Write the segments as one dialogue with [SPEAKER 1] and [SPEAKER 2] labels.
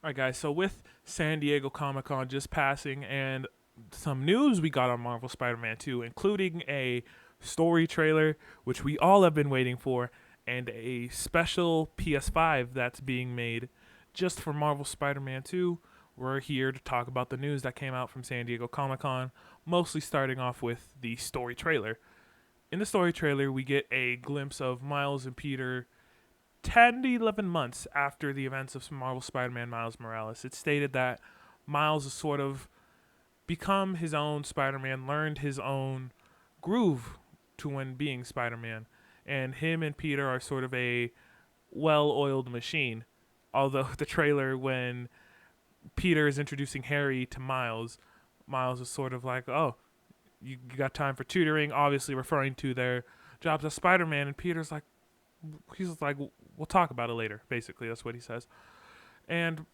[SPEAKER 1] All right, guys. So with San Diego Comic-Con just passing and some news we got on Marvel Spider-Man 2, including a story trailer, which we all have been waiting for, and a special PS5 that's being made just for Marvel Spider-Man 2. We're here to talk about the news that came out from San Diego Comic-Con, mostly starting off with the story trailer. In the story trailer, we get a glimpse of Miles and Peter 10 to 11 months after the events of Marvel Spider-Man Miles Morales. It's stated that Miles has sort of become his own Spider-Man, learned his own groove to when being Spider-Man, and him and Peter are sort of a well-oiled machine. Although the trailer, when Peter is introducing Harry to Miles, Miles is sort of like, "Oh, you got time for tutoring?" Obviously referring to their jobs as Spider-Man, and Peter's like, he's like, "We'll talk about it later." Basically, that's what he says. And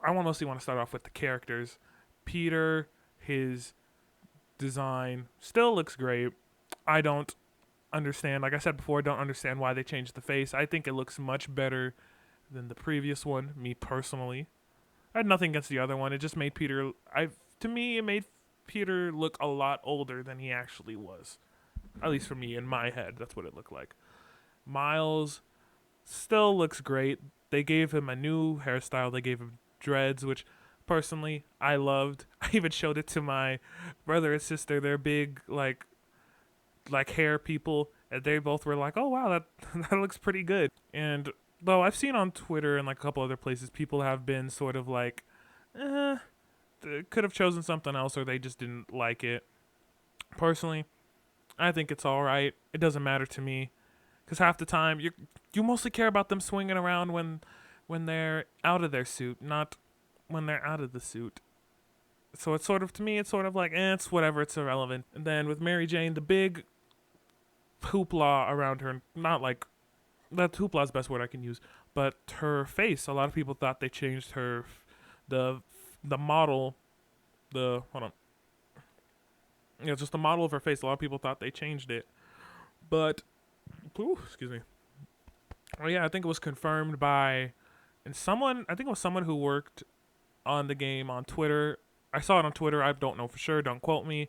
[SPEAKER 1] I mostly want to start off with the characters. Peter, his design still looks great. I don't understand, like I said before, I don't understand why they changed the face. I think it looks much better than the previous one, me personally. I had nothing against the other one. It just made Peter, to me, it made Peter look a lot older than he actually was. At least for me, in my head, that's what it looked like. Miles still looks great. They gave him a new hairstyle. They gave him dreads, which personally I loved. I even showed it to my brother and sister. They're big like hair people, and they both were like, "Oh wow, that that looks pretty good." And though I've seen on Twitter and like a couple other places, people have been sort of like, they could have chosen something else, or they just didn't like it. Personally, I think it's all right. It doesn't matter to me, because half the time you mostly care about them swinging around when they're out of their suit, not when they're out of the suit. So it's sort of, to me, it's sort of like, it's whatever, it's irrelevant. And then with Mary Jane, the big hoopla around her, not like, that hoopla is the best word I can use, but her face. A lot of people thought they changed her, the the model, the hold on, just the model of her face. A lot of people thought they changed it, but excuse me. Oh yeah, I think it was confirmed by, and someone, I think it was someone who worked on the game on Twitter. I saw it on Twitter. I don't know for sure. Don't quote me,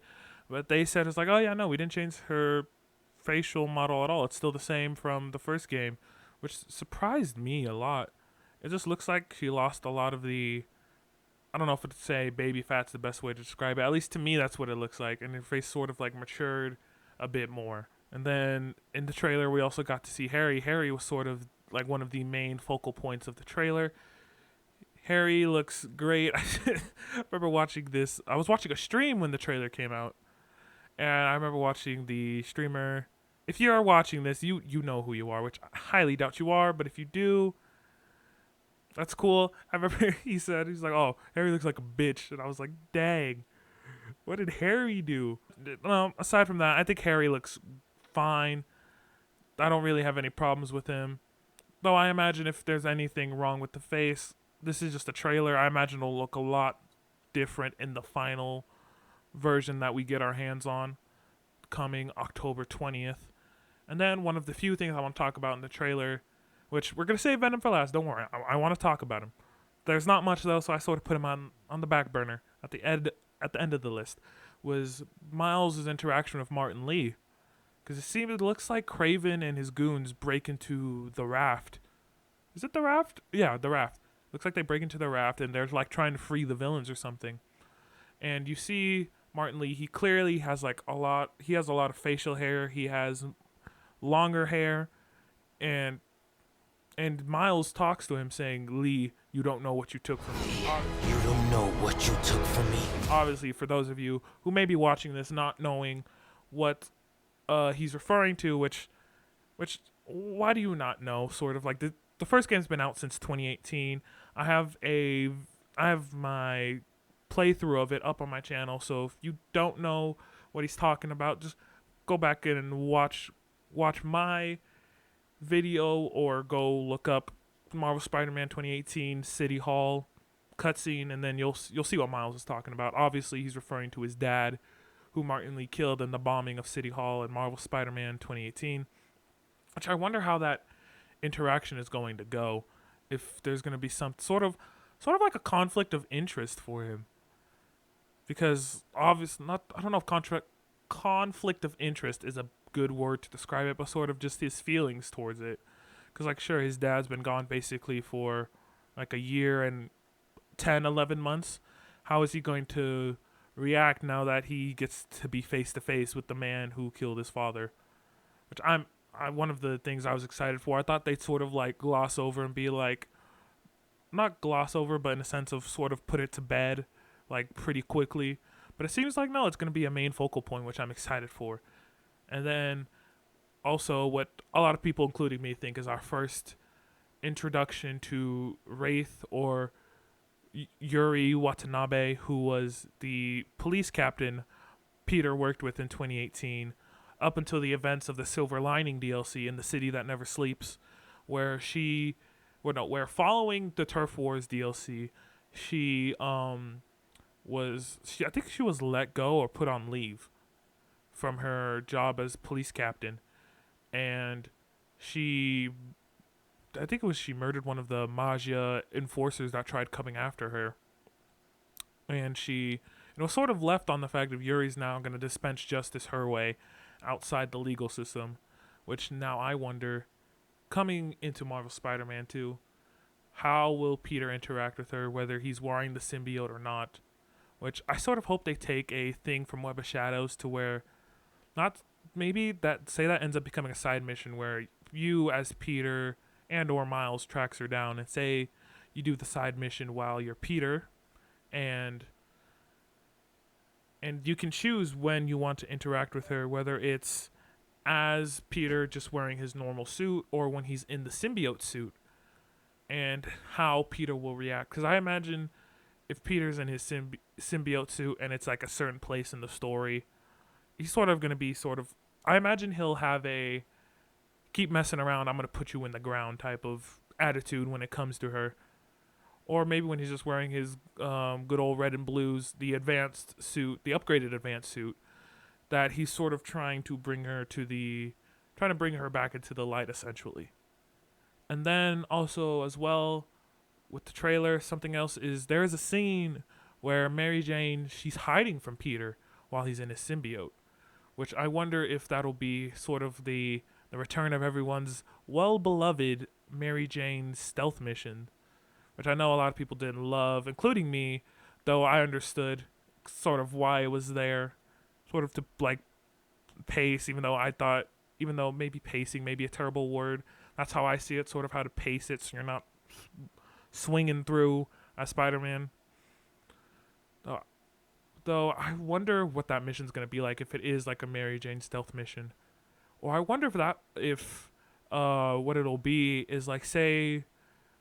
[SPEAKER 1] but they said it's like, oh yeah, no, we didn't change her facial model at all. It's still the same from the first game, which surprised me a lot. It just looks like she lost a lot of the. I don't know if it's say baby fat's the best way to describe it. At least to me, that's what it looks like, and her face sort of like matured a bit more. And then in the trailer, we also got to see Harry. Harry was sort of like one of the main focal points of the trailer. Harry looks great. I remember watching this. I was watching a stream when the trailer came out, and I remember watching the streamer. If you are watching this, you know who you are, which I highly doubt you are. But if you do, that's cool. I remember he's like, "Oh, Harry looks like a bitch," and I was like, "Dang, what did Harry do?" Well, aside from that, I think Harry looks fine. I don't really have any problems with him. Though I imagine if there's anything wrong with the face, this is just a trailer. I imagine it'll look a lot different in the final version that we get our hands on coming October 20th. And then one of the few things I want to talk about in the trailer, which we're going to save Venom for last, don't worry, I want to talk about him. There's not much though, so I sort of put him on the back burner at the end of the list, was Miles' interaction with Martin Lee. Because it looks like Craven and his goons break into the raft. Is it the raft? Yeah, the raft. Looks like they break into the raft and they're like trying to free the villains or something. And you see Martin Lee, he clearly has like he has a lot of facial hair, he has longer hair, and Miles talks to him saying, "Lee, you don't know what you took from me."
[SPEAKER 2] You don't know what you took from me.
[SPEAKER 1] Obviously, for those of you who may be watching this not knowing what he's referring to, which why do you not know? Sort of like the first game's been out since 2018. I have my playthrough of it up on my channel, so if you don't know what he's talking about, just go back in and watch my video, or go look up Marvel Spider-Man 2018 City Hall cutscene, and then you'll see what Miles is talking about. Obviously, he's referring to his dad, who Martin Lee killed in the bombing of City Hall in Marvel Spider-Man 2018. Which I wonder how that interaction is going to go. If there's going to be some sort of sort of like a conflict of interest for him, because obviously not. I don't know if conflict of interest is a good word to describe it, but sort of just his feelings towards it. Because like sure, his dad's been gone basically for like a year and 10, 11 months. How is he going to react now that he gets to be face to face with the man who killed his father? Which I one of the things I was excited for. I thought they'd sort of like gloss over and be like, not gloss over, but in a sense of sort of put it to bed, like pretty quickly. But it seems like no, it's going to be a main focal point, which I'm excited for. And then also what a lot of people, including me, think is our first introduction to Wraith, or Yuri Watanabe, who was the police captain Peter worked with in 2018, up until the events of the Silver Lining DLC in The City That Never Sleeps, where where following the Turf Wars DLC, I think she was let go or put on leave from her job as police captain, and I think it was she murdered one of the Magia enforcers that tried coming after her. And she was sort of left on the fact that Yuri's now going to dispense justice her way outside the legal system, which now I wonder, coming into Marvel Spider-Man 2, how will Peter interact with her, whether he's wearing the symbiote or not? Which I sort of hope they take a thing from Web of Shadows to where, not maybe that say that ends up becoming a side mission where you as Peter and or Miles tracks her down, and say you do the side mission while you're Peter, and you can choose when you want to interact with her, whether it's as Peter just wearing his normal suit or when he's in the symbiote suit, and how Peter will react. Because I imagine if Peter's in his symbiote suit and it's like a certain place in the story, he's sort of going to be I imagine he'll have a keep messing around, I'm going to put you in the ground type of attitude when it comes to her. Or maybe when he's just wearing his good old red and blues, the advanced suit, the upgraded advanced suit, that he's sort of trying to bring her back into the light, essentially. And then also as well, with the trailer, something else is there is a scene where Mary Jane, she's hiding from Peter while he's in his symbiote, which I wonder if that'll be sort of the return of everyone's well-beloved Mary Jane stealth mission, which I know a lot of people didn't love, including me, though I understood sort of why it was there, sort of to like pace, even though maybe pacing may be a terrible word, that's how I see it, sort of how to pace it so you're not swinging through as Spider-Man. Though I wonder what that mission's going to be like, if it is like a Mary Jane stealth mission. Or I wonder if what it'll be is like, say,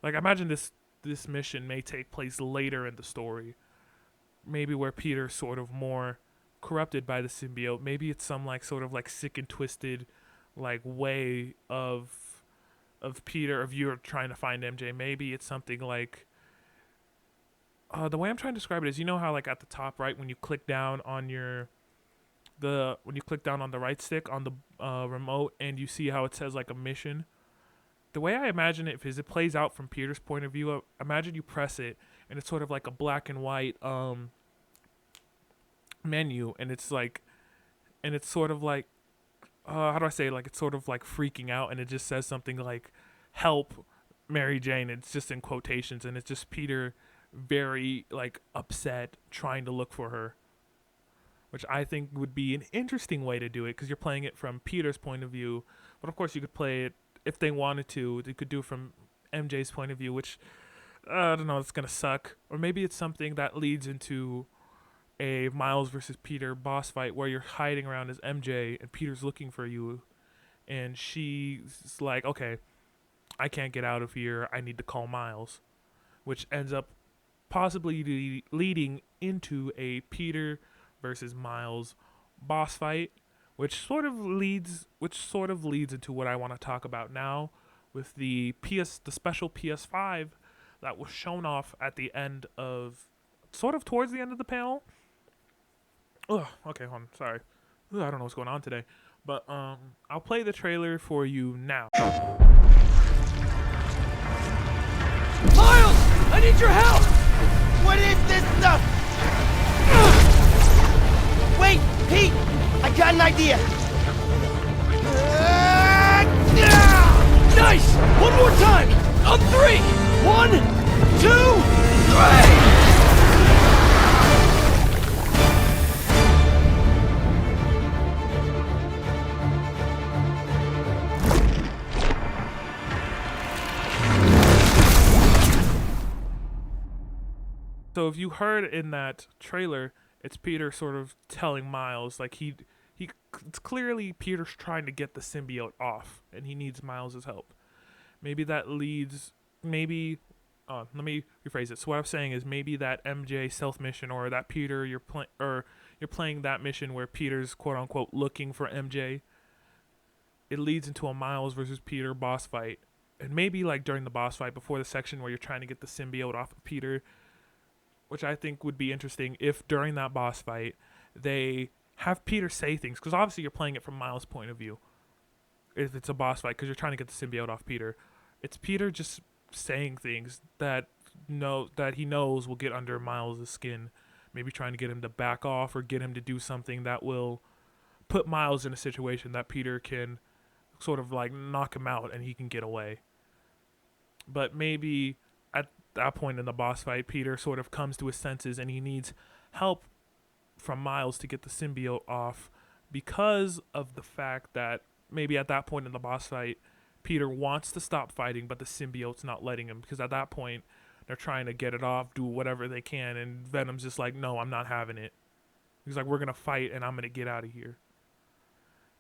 [SPEAKER 1] like imagine this mission may take place later in the story, maybe where Peter's sort of more corrupted by the symbiote. Maybe it's some like sort of like sick and twisted like way of Peter, of you trying to find MJ. Maybe it's something like the way I'm trying to describe it is, you know how like at the top right when you click down on when you click down on the right stick on the remote and you see how it says like a mission. The way I imagine it is it plays out from Peter's point of view. Imagine you press it and it's sort of like a black and white menu, and it's sort of like how do I say it? Like it's sort of like freaking out, and it just says something like "Help, Mary Jane." It's just in quotations, and it's just Peter very like upset trying to look for her, which I think would be an interesting way to do it, because you're playing it from Peter's point of view. But of course you could play it, if they wanted to, they could do it from MJ's point of view, which I don't know, it's gonna suck. Or maybe it's something that leads into a Miles versus Peter boss fight where you're hiding around as MJ and Peter's looking for you, and she's like, okay, I can't get out of here, I need to call Miles, which ends up possibly leading into a Peter versus Miles boss fight, which sort of leads into what I want to talk about now, with the special PS5 that was shown off at the end of, sort of towards the end of the panel. Okay, hold on, sorry. I don't know what's going on today, but I'll play the trailer for you now.
[SPEAKER 2] Miles, I need your help! What is this stuff? Wait, Pete! I got an idea!
[SPEAKER 3] Nice! One more time! On 3! 1, 2, 3!
[SPEAKER 1] So if you heard in that trailer, it's Peter sort of telling Miles like it's clearly Peter's trying to get the symbiote off and he needs Miles's help. Maybe that leads maybe let me rephrase it. So what I'm saying is maybe that MJ stealth mission or that Peter you're playing that mission where Peter's quote unquote looking for MJ. It leads into a Miles versus Peter boss fight. And maybe like during the boss fight before the section where you're trying to get the symbiote off of Peter, which I think would be interesting if during that boss fight they have Peter say things, because obviously you're playing it from Miles' point of view. If it's a boss fight, because you're trying to get the symbiote off Peter, it's Peter just saying things that he knows will get under Miles' skin. Maybe trying to get him to back off or get him to do something that will put Miles in a situation that Peter can sort of like knock him out and he can get away. But maybe at that point in the boss fight, Peter sort of comes to his senses and he needs help from Miles to get the symbiote off, because of the fact that maybe at that point in the boss fight, Peter wants to stop fighting, but the symbiote's not letting him, because at that point they're trying to get it off, do whatever they can, and Venom's just like, no, I'm not having it. He's like, we're gonna fight and I'm gonna get out of here.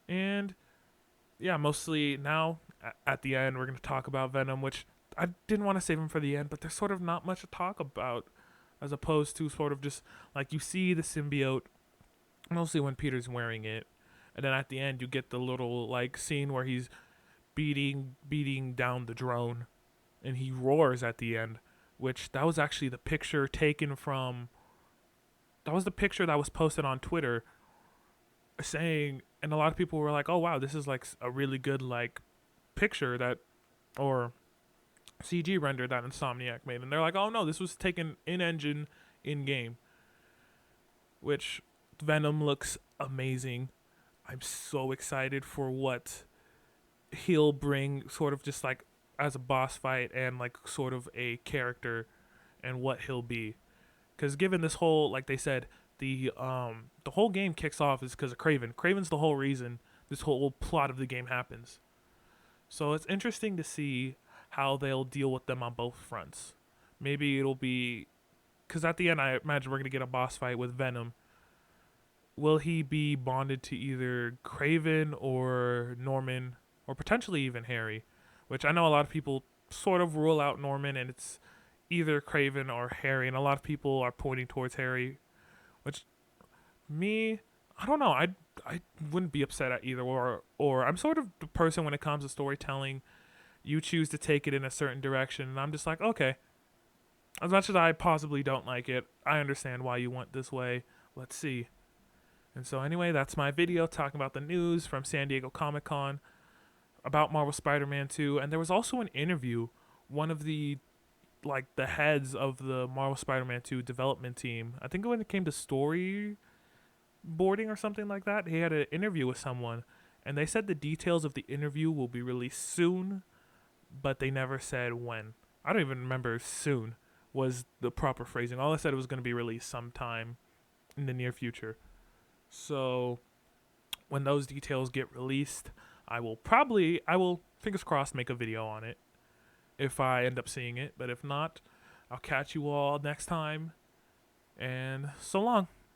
[SPEAKER 1] And yeah, mostly now at the end we're gonna talk about Venom, which I didn't want to save him for the end, but there's sort of not much to talk about, as opposed to sort of just like you see the symbiote mostly when Peter's wearing it, and then at the end you get the little like scene where he's beating down the drone and he roars at the end, which that was actually the picture taken from, that was the picture that was posted on Twitter saying, and a lot of people were like, oh wow, this is like a really good like picture that, or CG render that Insomniac made, and they're like, oh no, this was taken in engine, in game, which Venom looks amazing. I'm so excited for what he'll bring, sort of just like as a boss fight and like sort of a character, and what he'll be. Because given this whole, like they said, the whole game kicks off is because of Kraven. Kraven's the whole reason this whole plot of the game happens. So it's interesting to see how they'll deal with them on both fronts. Maybe it'll be, because at the end I imagine we're going to get a boss fight with Venom. Will he be bonded to either Kraven or Norman, or potentially even Harry? Which I know a lot of people sort of rule out Norman and it's either Kraven or Harry, and a lot of people are pointing towards Harry, which me, I don't know, I wouldn't be upset at either or I'm sort of the person when it comes to storytelling, you choose to take it in a certain direction, and I'm just like, okay, as much as I possibly don't like it, I understand why you went this way. Let's see. And so anyway, that's my video talking about the news from San Diego Comic-Con about Marvel Spider-Man 2. And there was also an interview, one of the heads of the Marvel Spider-Man 2 development team, I think when it came to storyboarding or something like that, he had an interview with someone, and they said the details of the interview will be released soon, but they never said when. I don't even remember if soon was the proper phrasing. All I said it was going to be released sometime in the near future. So when those details get released, I will, fingers crossed, make a video on it if I end up seeing it. But if not, I'll catch you all next time. And so long.